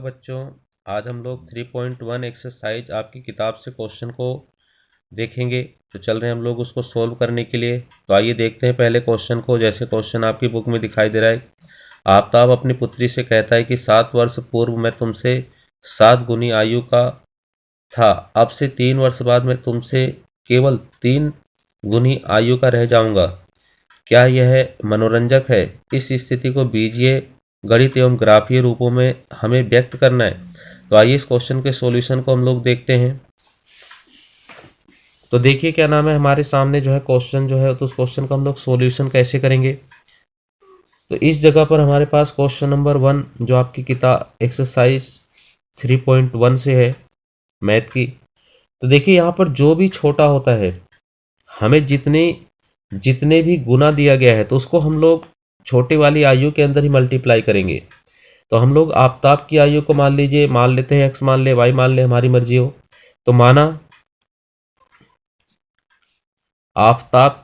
Hello बच्चों, आज हम लोग 3.1 एक्सरसाइज आपकी किताब से क्वेश्चन को देखेंगे। तो चल रहे हैं हम लोग उसको सोल्व करने के लिए। तो आइए देखते हैं पहले क्वेश्चन को। जैसे क्वेश्चन आपकी बुक में दिखाई दे रहा है, आफ्ताब अपनी पुत्री से कहता है कि 7 वर्ष पूर्व मैं तुमसे 7 गुनी आयु का था, अब से 3 वर्ष बाद मैं तुमसे केवल 3 गुनी आयु का रह जाऊंगा। क्या यह मनोरंजक है? इस स्थिति को बीजीय, गणित एवं ग्राफीय रूपों में हमें व्यक्त करना है। तो आइए इस क्वेश्चन के सॉल्यूशन को हम लोग देखते हैं। तो देखिए क्या नाम है, हमारे सामने जो है क्वेश्चन जो है, तो उस क्वेश्चन का हम लोग सॉल्यूशन कैसे करेंगे। तो इस जगह पर हमारे पास क्वेश्चन नंबर 1 जो आपकी किताब एक्सरसाइज 3.1 से है मैथ की। तो देखिए यहाँ पर जो भी छोटा होता है, हमें जितने भी गुना दिया गया है तो उसको हम लोग छोटे वाली आयु के अंदर ही मल्टीप्लाई करेंगे। तो हम लोग आफ्ताब की आयु को मान लीजिए, मान लेते हैं एक्स मान ले, वाई मान ले, हमारी मर्जी हो। तो माना आफ्ताब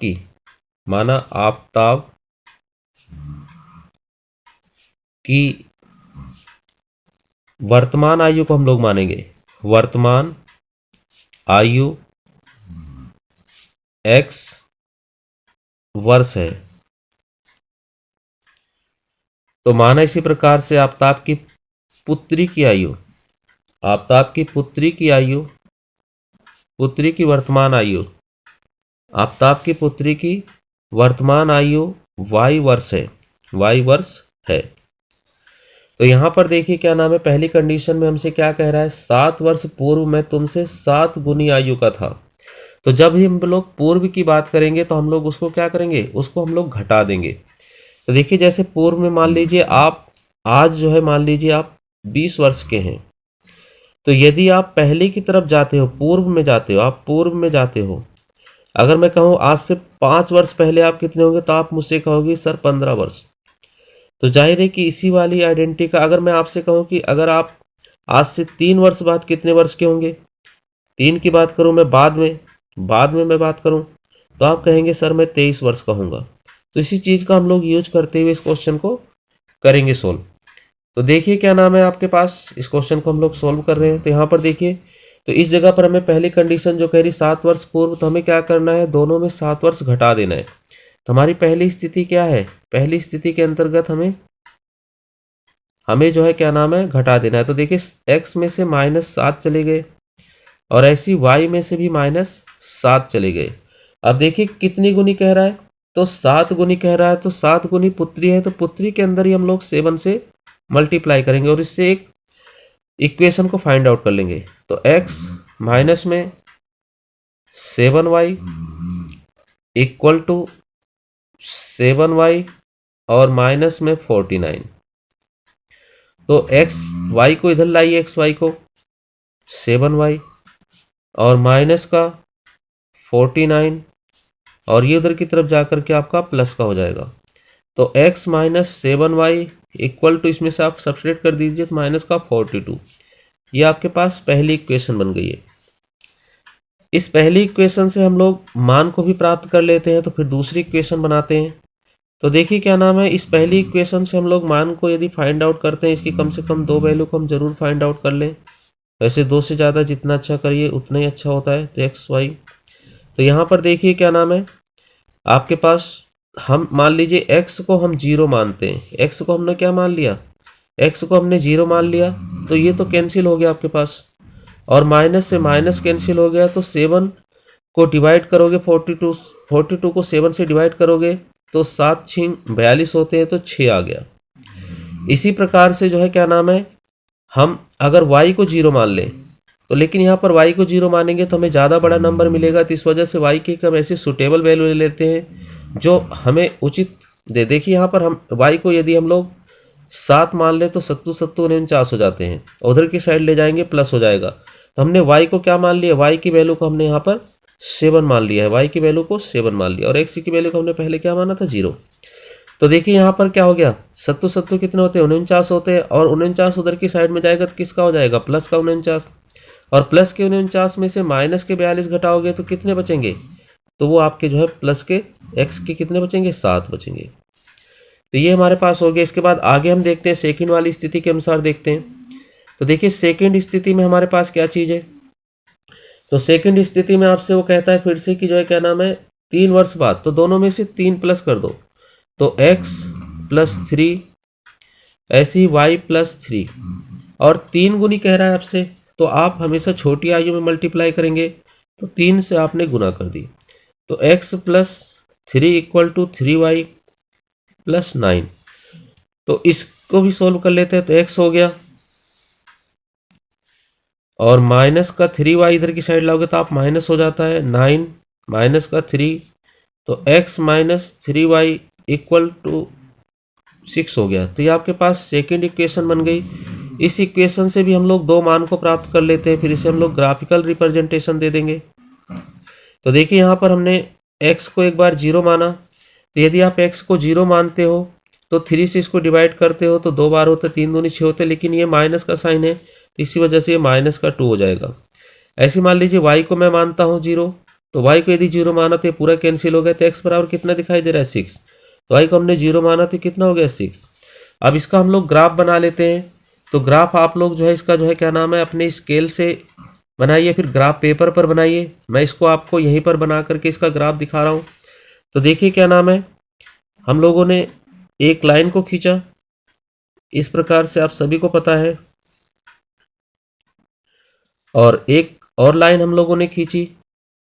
की वर्तमान आयु को हम लोग मानेंगे। वर्तमान आयु x वर्ष है। तो माना इसी प्रकार से आफ्ताब की पुत्री की आयु, पुत्री की वर्तमान आयु, आफ्ताब की पुत्री की वर्तमान आयु y वर्ष है। तो यहां पर देखिए क्या नाम है, पहली कंडीशन में हमसे क्या कह रहा है, 7 वर्ष पूर्व मैं तुमसे 7 गुनी आयु का था। तो जब भी हम लोग पूर्व की बात करेंगे तो हम लोग उसको क्या करेंगे, उसको हम लोग घटा देंगे। तो देखिए जैसे पूर्व में मान लीजिए आप आज जो है, मान लीजिए आप 20 वर्ष के हैं। तो यदि आप पहले की तरफ जाते हो, पूर्व में जाते हो, अगर मैं कहूँ आज से 5 वर्ष पहले आप कितने होंगे, तो आप मुझसे कहोगे सर 15 वर्ष। तो जाहिर है कि इसी वाली आइडेंटिटी का अगर मैं आपसे कहूँ कि अगर आप आज से 3 वर्ष बाद कितने वर्ष के होंगे, 3 की बात करूँ मैं बाद में मैं बात करूँ, तो आप कहेंगे सर मैं 23 वर्ष का होऊंगा। तो इसी चीज़ का हम लोग यूज करते हुए इस क्वेश्चन को करेंगे सोल्व। तो देखिए क्या नाम है, आपके पास इस क्वेश्चन को हम लोग सोल्व कर रहे हैं। तो यहाँ पर देखिए, तो इस जगह पर हमें पहली कंडीशन जो कह रही 7 वर्ष पूर्व, तो हमें क्या करना है, दोनों में 7 वर्ष घटा देना है। तो हमारी पहली स्थिति क्या है, पहली स्थिति के अंतर्गत हमें जो है क्या नाम है, घटा देना है। तो देखिए x में से -7 चले गए और ऐसी y में से भी -7 चले गए। अब देखिए कितनी गुनी कह रहा है, तो 7 गुनी कह रहा है। तो 7 गुनी पुत्री है, तो पुत्री के अंदर ही हम लोग 7 से मल्टीप्लाई करेंगे और इससे एक इक्वेशन को फाइंड आउट कर लेंगे। तो x माइनस में 7y इक्वल टू 7y और माइनस में 49। तो y को इधर लाइए, xy को 7y और माइनस का 49 और ये उधर की तरफ जाकर के आपका प्लस का हो जाएगा। तो x minus 7y equal to, इसमें से आप सब्सट्रैक्ट कर दीजिए, तो माइनस का 42। ये आपके पास पहली इक्वेशन बन गई है। इस पहली इक्वेशन से हम लोग मान को भी प्राप्त कर लेते हैं। तो फिर दूसरी इक्वेशन बनाते हैं। तो देखिए क्या नाम है, इस पहली इक्वेशन से हम लोग मान को यदि फाइंड आउट करते हैं, इसकी कम से कम 2 वैल्यू को हम जरूर फाइंड आउट कर लें। वैसे 2 से ज़्यादा जितना अच्छा करिए उतना ही अच्छा होता है। तो एक्स वाई, तो यहाँ पर देखिए क्या नाम है, आपके पास हम मान लीजिए x को हम 0 मानते हैं। x को हमने क्या मान लिया, x को हमने 0 मान लिया। तो ये तो कैंसिल हो गया आपके पास, और माइनस से माइनस कैंसिल हो गया। तो 7 को डिवाइड करोगे, 42 को 7 से डिवाइड करोगे तो 7 6 42 होते हैं, तो 6 आ गया। इसी प्रकार से जो है क्या नाम है, हम अगर y को 0 मान लें, तो लेकिन यहाँ पर y को 0 मानेंगे तो हमें ज़्यादा बड़ा नंबर मिलेगा। तो इस वजह से y की हम ऐसे सुटेबल वैल्यू ले लेते हैं जो हमें उचित दे। देखिए यहाँ पर हम y को यदि हम लोग 7 मान लें तो 7 7 49 हो जाते हैं, उधर की साइड ले जाएंगे प्लस हो जाएगा। तो हमने y को क्या मान लिया, y की वैल्यू को हमने यहाँ पर 7 मान लिया है, y की वैल्यू को 7 मान लिया, और x की वैल्यू को हमने पहले क्या माना था, 0। तो देखिए यहाँ पर क्या हो गया, 7 7 कितने होते हैं, 49 होते हैं, और 49 उधर की साइड में जाएगा तो किसका हो जाएगा, प्लस का 49। और प्लस के 49 में से माइनस के 42 घटाओगे तो कितने बचेंगे, तो वो आपके जो है प्लस के x के कितने बचेंगे, 7 बचेंगे। तो ये हमारे पास हो गया। इसके बाद आगे हम देखते हैं, सेकंड वाली स्थिति के अनुसार देखते हैं। तो देखिए सेकंड स्थिति में हमारे पास क्या चीज़ है, तो सेकंड स्थिति में आपसे वो कहता है फिर से कि जो है क्या नाम है 3 वर्ष बाद, तो दोनों में से 3 प्लस कर दो, तो x+3 ऐसे ही y+3, और 3 गुनी कह रहा है आपसे, तो आप हमेशा छोटी आयु में मल्टीप्लाई करेंगे, तो 3 से आपने गुना कर दी, तो x+3 = 3y+9। तो इसको भी सोल्व कर लेते हैं, तो x हो गया, और माइनस का 3y इधर की साइड लाओगे तो आप माइनस हो जाता है 9 माइनस का 3, तो x - 3y = 6 हो गया। तो ये आपके पास सेकेंड इक्वेशन बन गई। इस इक्वेशन से भी हम लोग दो मान को प्राप्त कर लेते हैं, फिर इसे हम लोग ग्राफिकल रिप्रेजेंटेशन दे देंगे। तो देखिए यहाँ पर हमने x को एक बार 0 माना, तो यदि आप x को 0 मानते हो तो 3 से इसको डिवाइड करते हो तो 2 बार होते, 3 दूनी 6 होते, लेकिन ये माइनस का साइन है तो इसी वजह से ये माइनस का 2 हो जाएगा। ऐसे मान लीजिए y को मैं मानता हूँ 0, तो y को यदि 0 माना तो ये पूरा कैंसिल हो गया, तो x बराबर कितना दिखाई दे रहा है 6, तो y को हमने 0 माना तो कितना हो गया 6। अब इसका हम लोग ग्राफ बना लेते हैं। तो ग्राफ आप लोग जो है इसका जो है क्या नाम है अपने स्केल से बनाइए, फिर ग्राफ पेपर पर बनाइए। मैं इसको आपको यहीं पर बना करके इसका ग्राफ दिखा रहा हूँ। तो देखिए क्या नाम है, हम लोगों ने एक लाइन को खींचा इस प्रकार से, आप सभी को पता है, और एक और लाइन हम लोगों ने खींची,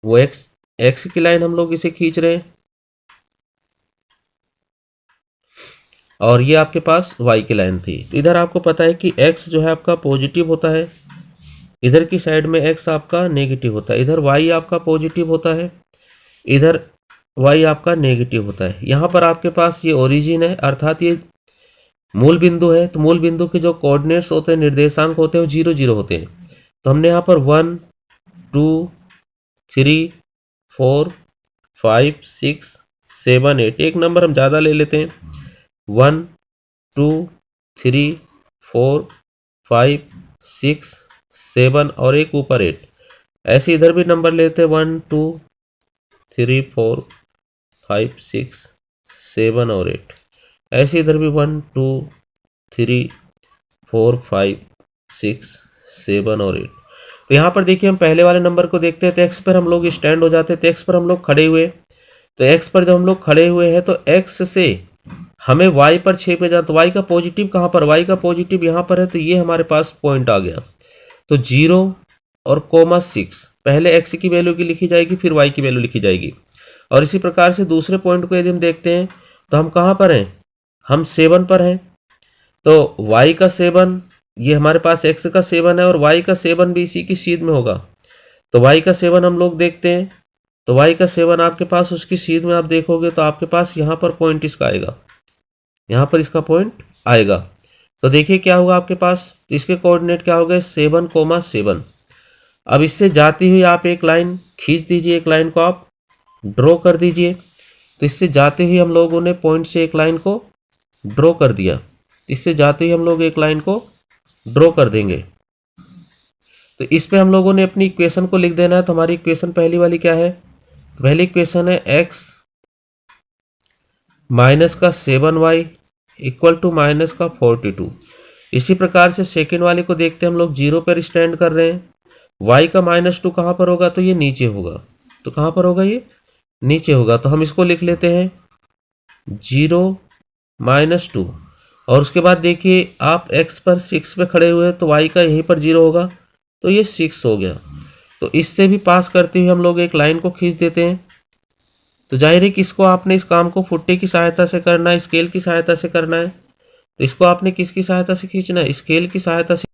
वो एक्स की लाइन हम लोग इसे खींच रहे हैं, और ये आपके पास y की लाइन थी। तो इधर आपको पता है कि x जो है आपका पॉजिटिव होता है, इधर की साइड में x आपका नेगेटिव होता है, इधर y आपका पॉजिटिव होता है, इधर y आपका नेगेटिव होता है। यहाँ पर आपके पास ये ओरिजिन है, अर्थात ये मूल बिंदु है। तो मूल बिंदु के जो कोऑर्डिनेट्स होते हैं, निर्देशांक होते हैं, वो 0 0 होते हैं। तो हमने यहाँ पर 1 2 3 4 5 6 7 8, एक नंबर हम ज़्यादा ले लेते हैं, 1 2 3 4 5 6 7 और एक ऊपर 8। ऐसे इधर भी नंबर लेते हैं, 1 2 3 4 5 6 7 और 8। ऐसे इधर भी 1 2 3 4 5 6 7 और 8। तो यहाँ पर देखिए हम पहले वाले नंबर को देखते हैं, तो x पर हम लोग स्टैंड हो जाते हैं, तो x पर हम लोग खड़े हुए, तो x पर जब हम लोग खड़े हुए हैं तो x से हमें y पर 6 पे जाना, तो y का पॉजिटिव कहाँ पर, y का पॉजिटिव यहाँ पर है, तो ये हमारे पास पॉइंट आ गया। तो 0 और (6) पहले x की वैल्यू की लिखी जाएगी, फिर y की वैल्यू लिखी जाएगी। और इसी प्रकार से दूसरे पॉइंट को यदि हम देखते हैं तो हम कहाँ पर हैं, हम 7 पर हैं, तो y का 7 ये हमारे पास x का 7 है, और y का 7 भी इसी की सीध में होगा। तो y का 7 हम लोग देखते हैं, तो y का 7 आपके पास उसकी सीध में आप देखोगे तो आपके पास यहाँ पर पॉइंट इसका आएगा, यहाँ पर इसका पॉइंट आएगा। तो देखिए क्या होगा आपके पास, इसके कोऑर्डिनेट क्या हो गए 7, 7। अब इससे जाती हुई आप एक लाइन खींच दीजिए, एक लाइन को आप ड्रॉ कर दीजिए। तो इससे जाते हुए हम लोगों ने पॉइंट से एक लाइन को ड्रॉ कर दिया, इससे जाते ही हम लोग एक लाइन को ड्रॉ कर देंगे। तो इस पे हम लोगों ने अपनी इक्वेशन को लिख देना है। तो हमारी इक्वेशन पहली वाली क्या है, पहली इक्वेशन है x माइनस का 7y इक्वल टू माइनस का 42। इसी प्रकार से सेकेंड वाले को देखते हैं, हम लोग 0 पर स्टैंड कर रहे हैं, y का -2 कहाँ पर होगा, तो ये नीचे होगा, तो कहाँ पर होगा, ये नीचे होगा। तो हम इसको लिख लेते हैं 0 - 2, और उसके बाद देखिए आप x पर 6 पे खड़े हुए तो y का यहीं पर 0 होगा, तो ये 6 हो गया। तो इससे भी पास करते हुए हम लोग एक लाइन को खींच देते हैं। तो जाहिर है कि इसको आपने इस काम को फुट्टे की सहायता से करना है, स्केल की सहायता से करना है। तो इसको आपने किसकी सहायता से खींचना है, स्केल की सहायता से।